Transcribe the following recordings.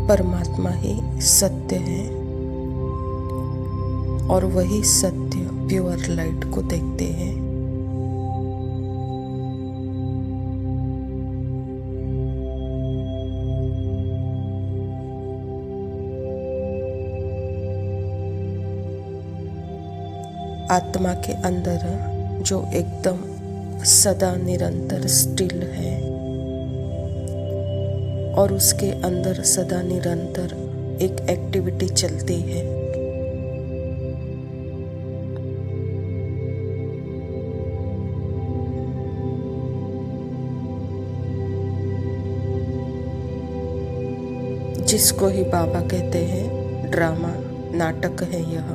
परमात्मा ही सत्य है और वही सत्य प्योर लाइट को देखते हैं। आत्मा के अंदर जो एकदम सदा निरंतर स्टिल है और उसके अंदर सदा निरंतर एक एक्टिविटी चलती है। जिसको ही बाबा कहते हैं ड्रामा, नाटक है यह।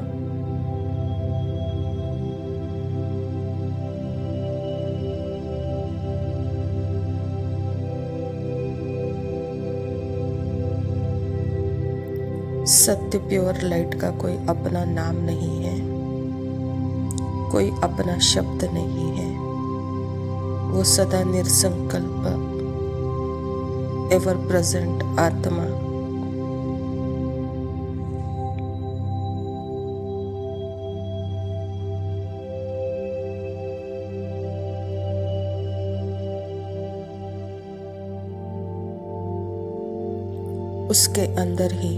सत्य प्योर लाइट का कोई अपना नाम नहीं है, कोई अपना शब्द नहीं है। वो सदा निरसंकल्प एवर प्रेजेंट आत्मा उसके अंदर ही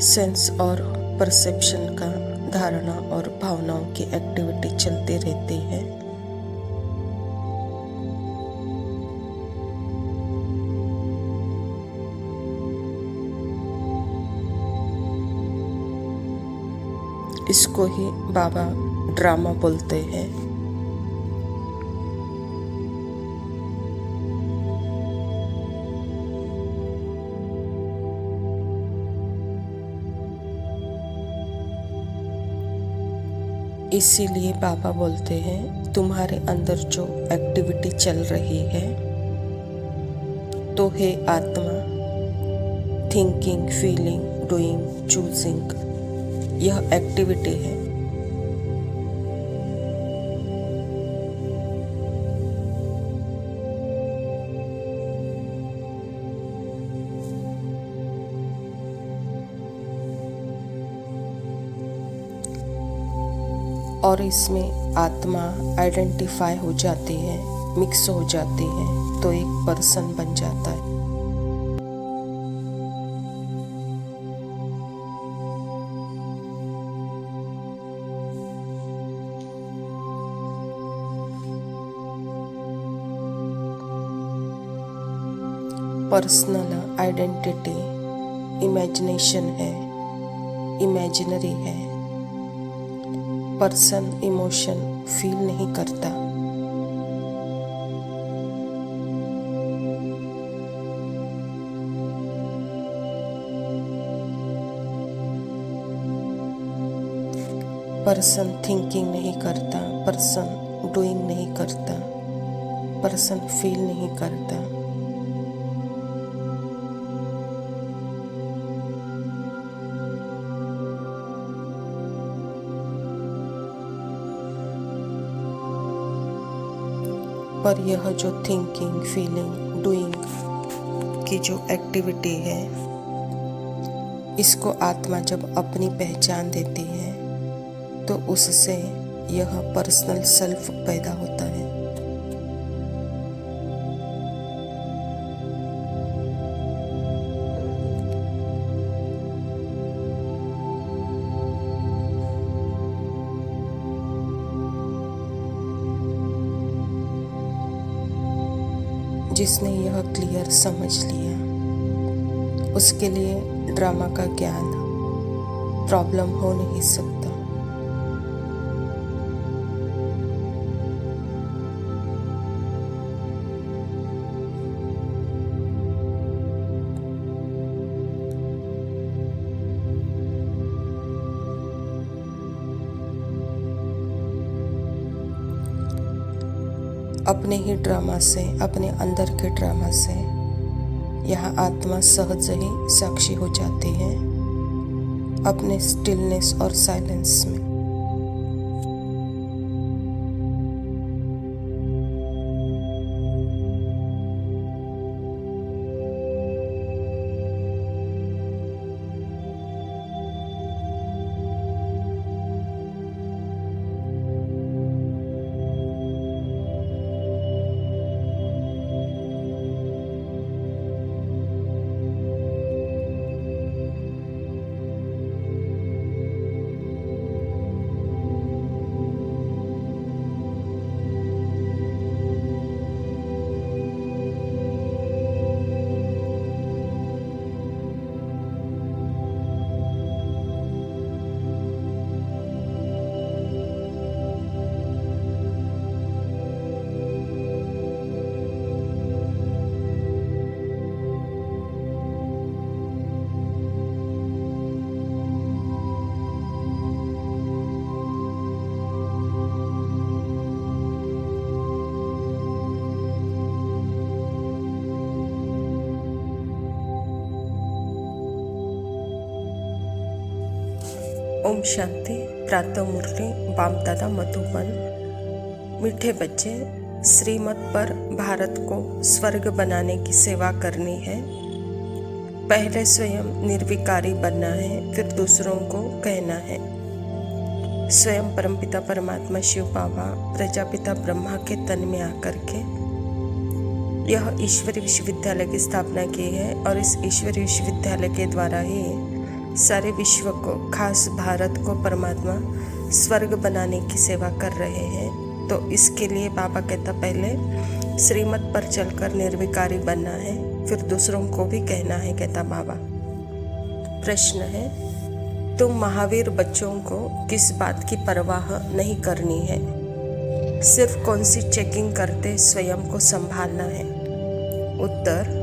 सेंस और परसेप्शन का धारणा और भावनाओं की एक्टिविटी चलती रहती है। इसको ही बाबा ड्रामा बोलते हैं। इसीलिए बाबा बोलते हैं तुम्हारे अंदर जो एक्टिविटी चल रही है तो है आत्मा, थिंकिंग, फीलिंग, डूइंग, चूजिंग, यह एक्टिविटी है। और इसमें आत्मा आइडेंटिफाई हो जाती है, मिक्स हो जाती है तो एक पर्सन बन जाता है। पर्सनल आइडेंटिटी इमेजिनेशन है, इमेजिनरी है। पर्सन इमोशन फील नहीं करता। पर्सन थिंकिंग नहीं करता, पर्सन डूइंग नहीं करता, पर्सन फील नहीं करता। पर यह जो थिंकिंग, फीलिंग, डूइंग की जो एक्टिविटी है, इसको आत्मा जब अपनी पहचान देती है तो उससे यह पर्सनल सेल्फ पैदा होता है। जिसने यह क्लियर समझ लिया उसके लिए ड्रामा का ज्ञान प्रॉब्लम हो नहीं सकता। अपने ही ड्रामा से, अपने अंदर के ड्रामा से यहाँ आत्मा सहज ही साक्षी हो जाती है अपने स्टिलनेस और साइलेंस में। ओम शांति। प्रातः मुरली बाप दादा मधुबन। मीठे बच्चे, श्रीमत पर भारत को स्वर्ग बनाने की सेवा करनी है। पहले स्वयं निर्विकारी बनना है, फिर दूसरों को कहना है। स्वयं परमपिता परमात्मा शिव बाबा प्रजापिता ब्रह्मा के तन में आकर के यह ईश्वरीय विश्वविद्यालय की स्थापना की है और इस ईश्वरीय विश्वविद्यालय के द्वारा ही सारे विश्व को, खास भारत को परमात्मा स्वर्ग बनाने की सेवा कर रहे हैं। तो इसके लिए बाबा कहता पहले श्रीमत पर चलकर निर्विकारी बनना है, फिर दूसरों को भी कहना है, कहता बाबा। प्रश्न है, तुम महावीर बच्चों को किस बात की परवाह नहीं करनी है? सिर्फ कौन सी चेकिंग करते स्वयं को संभालना है? उत्तर,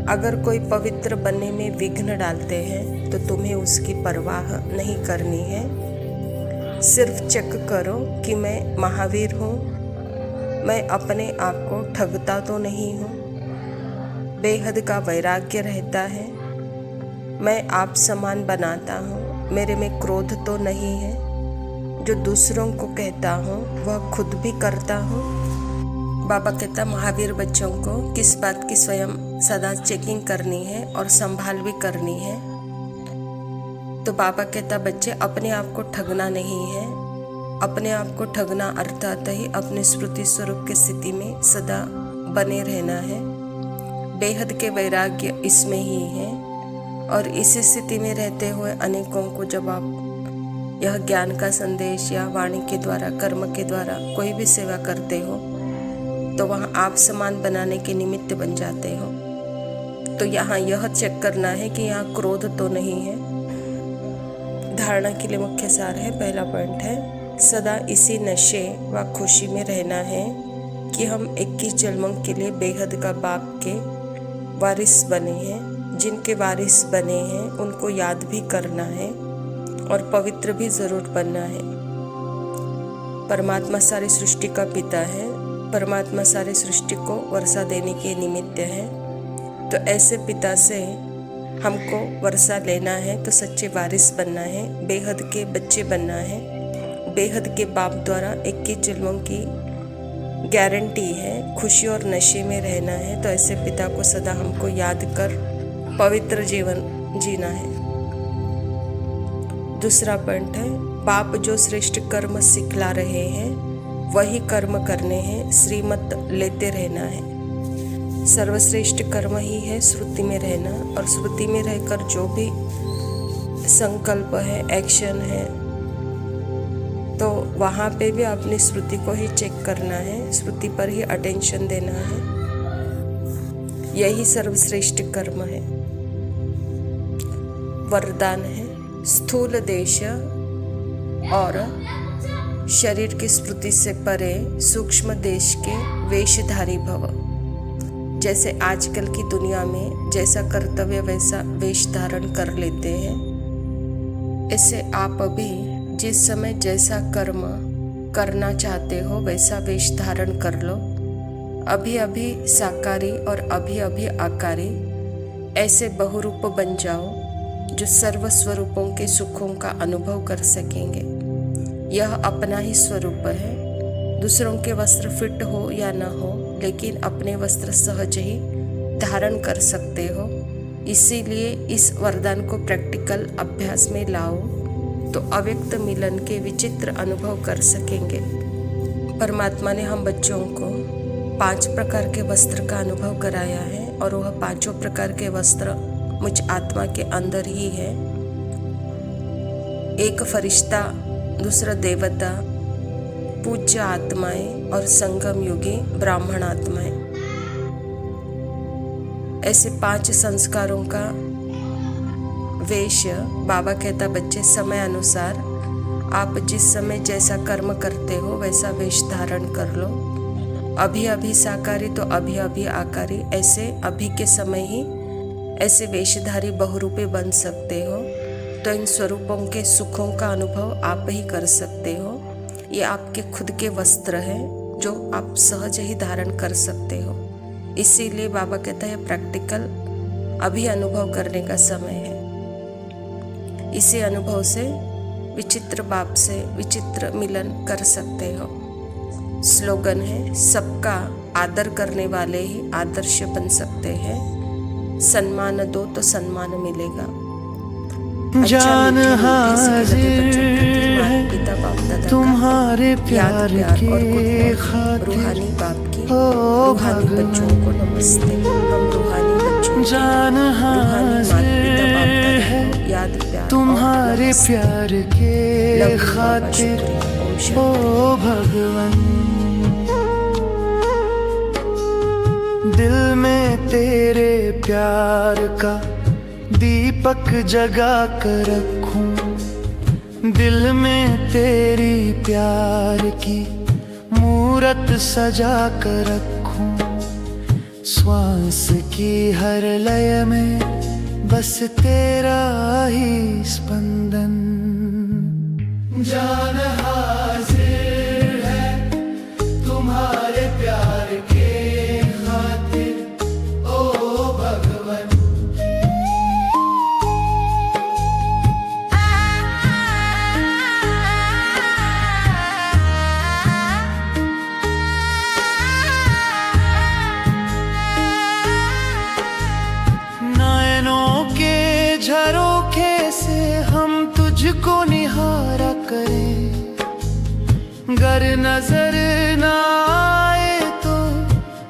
अगर कोई पवित्र बनने में विघ्न डालते हैं तो तुम्हें उसकी परवाह नहीं करनी है। सिर्फ चेक करो कि मैं महावीर हूँ, मैं अपने आप को ठगता तो नहीं हूँ, बेहद का वैराग्य रहता है, मैं आप समान बनाता हूँ, मेरे में क्रोध तो नहीं है, जो दूसरों को कहता हूँ वह खुद भी करता हूँ। बाबा कहता महावीर बच्चों को किस बात की स्वयं सदा चेकिंग करनी है और संभाल भी करनी है। तो बाबा कहता बच्चे, अपने आप को ठगना नहीं है। अपने आप को ठगना अर्थात ही अपने स्मृति स्वरूप की स्थिति में सदा बने रहना है। बेहद के वैराग्य इसमें ही है और इसी स्थिति में रहते हुए अनेकों को जब आप यह ज्ञान का संदेश या वाणी के द्वारा, कर्म के द्वारा कोई भी सेवा करते हो तो वहाँ आप समान बनाने के निमित्त बन जाते हो। तो यहाँ यह चेक करना है कि यहाँ क्रोध तो नहीं है। धारणा के लिए मुख्य सार है, पहला पॉइंट है, सदा इसी नशे व खुशी में रहना है कि हम 21 जन्मों के लिए बेहद का बाप के वारिस बने हैं। जिनके वारिस बने हैं उनको याद भी करना है और पवित्र भी जरूर बनना है। परमात्मा सारी सृष्टि का पिता है, परमात्मा सारी सृष्टि को वर्षा देने के निमित्त है। तो ऐसे पिता से हमको वर्षा लेना है तो सच्चे वारिस बनना है, बेहद के बच्चे बनना है। बेहद के बाप द्वारा 21 जन्मों की गारंटी है, खुशी और नशे में रहना है। तो ऐसे पिता को सदा हमको याद कर पवित्र जीवन जीना है। दूसरा पॉइंट है, बाप जो श्रेष्ठ कर्म सिखला रहे हैं वही कर्म करने हैं, श्रीमत लेते रहना है। सर्वश्रेष्ठ कर्म ही है श्रुति में रहना, और श्रुति में रहकर जो भी संकल्प है, एक्शन है, तो वहाँ पे भी अपनी श्रुति को ही चेक करना है, श्रुति पर ही अटेंशन देना है। यही सर्वश्रेष्ठ कर्म है। वरदान है, स्थूल देश और शरीर की स्मृति से परे सूक्ष्म देश के वेशधारी भव। जैसे आजकल की दुनिया में जैसा कर्तव्य वैसा वेश धारण कर लेते हैं, ऐसे आप भी जिस समय जैसा कर्म करना चाहते हो वैसा वेश धारण कर लो। अभी अभी साकारी और अभी अभी आकारी, ऐसे बहुरूप बन जाओ जो सर्व स्वरूपों के सुखों का अनुभव कर सकेंगे। यह अपना ही स्वरूप है। दूसरों के वस्त्र फिट हो या न हो, लेकिन अपने वस्त्र सहज ही धारण कर सकते हो। इसीलिए इस वरदान को प्रैक्टिकल अभ्यास में लाओ तो अव्यक्त मिलन के विचित्र अनुभव कर सकेंगे। परमात्मा ने हम बच्चों को 5 प्रकार के वस्त्र का अनुभव कराया है और वह 5 प्रकार के वस्त्र मुझ आत्मा के अंदर ही है। एक फरिश्ता, दूसरा देवता, पूज्य आत्माएं और संगम युगी ब्राह्मण आत्माएं। ऐसे 5 संस्कारों का वेश बाबा कहता बच्चे समय अनुसार आप जिस समय जैसा कर्म करते हो वैसा वेश धारण कर लो। अभी अभी साकारी तो अभी अभी आकारी, ऐसे अभी के समय ही ऐसे वेशधारी बहुरूपी बन सकते हो। तो इन स्वरूपों के सुखों का अनुभव आप ही कर सकते हो। ये आपके खुद के वस्त्र हैं जो आप सहज ही धारण कर सकते हो। इसीलिए बाबा कहता है प्रैक्टिकल अभी अनुभव करने का समय है। इसी अनुभव से विचित्र बाप से विचित्र मिलन कर सकते हो। स्लोगन है, सबका आदर करने वाले ही आदर्श बन सकते हैं। सम्मान दो तो सम्मान मिलेगा। जान हाजिर है पिता बाप दादा तुम्हारे प्यार के खातिर, रूहानी बाप की रूहानी बच्चों को नमस्ते। हम रूहानी बच्चों जान हाजिर है याद प्यार तुम्हारे प्यार के खातिर, ओ भगवन। दिल में तेरे प्यार का दीपक जगा कर रखूं, दिल में तेरी प्यार की मूरत सजा कर रखूं। श्वास की हर लय में बस तेरा ही स्पंदन। जान हाजिर है तुम्हारे प्यार के खातिर, ओ भगवन। नैनों के झरोखे से हम तुझको निहारा करें, गर नजर न आए तो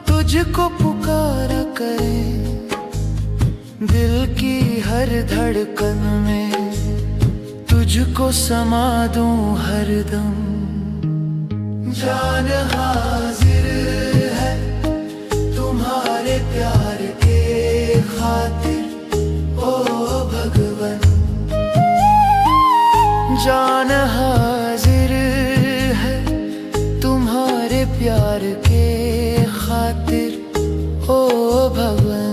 तुझको पुकारा करें। दिल की हर धड़कन में तुझको समा दूं हरदम। जान हाजिर है तुम्हारे प्यार के खातिर, ओ भगवन। जान हाजिर है तुम्हारे प्यार के खातिर, ओ भगवन।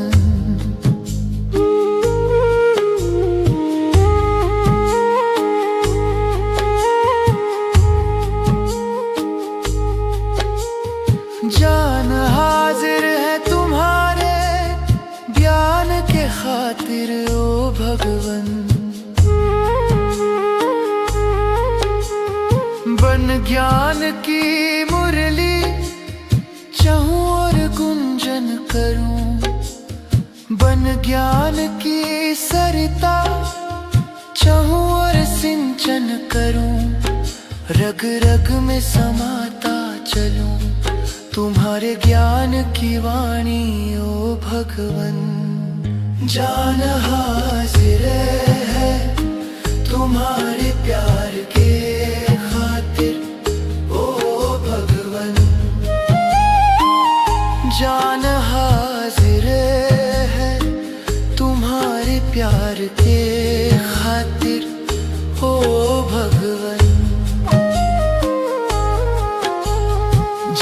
जान हाजिर है तुम्हारे ज्ञान के खातिर, ओ भगवन। बन ज्ञान की मुरली चाहूं और गुंजन करूं, बन ज्ञान की सरिता चाहूं और सिंचन करूं। रग रग में समाता चलूं तुम्हारे ज्ञान की वाणी, ओ भगवन। जान हाजिर है तुम्हारे प्यार के खातिर, ओ भगवन। जान हाजिर है तुम्हारे प्यार के खातिर, ओ भगवन।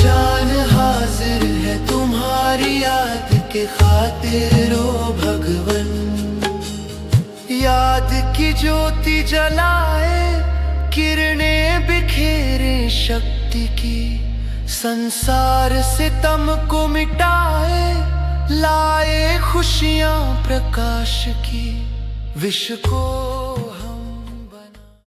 जान हाजिर है तुम्हारी याद के खातिर, ओ भगवन। याद की ज्योति जलाए, किरणें बिखेरे शक्ति की। संसार से तम को मिटाए, लाए खुशियां प्रकाश की। विश्व को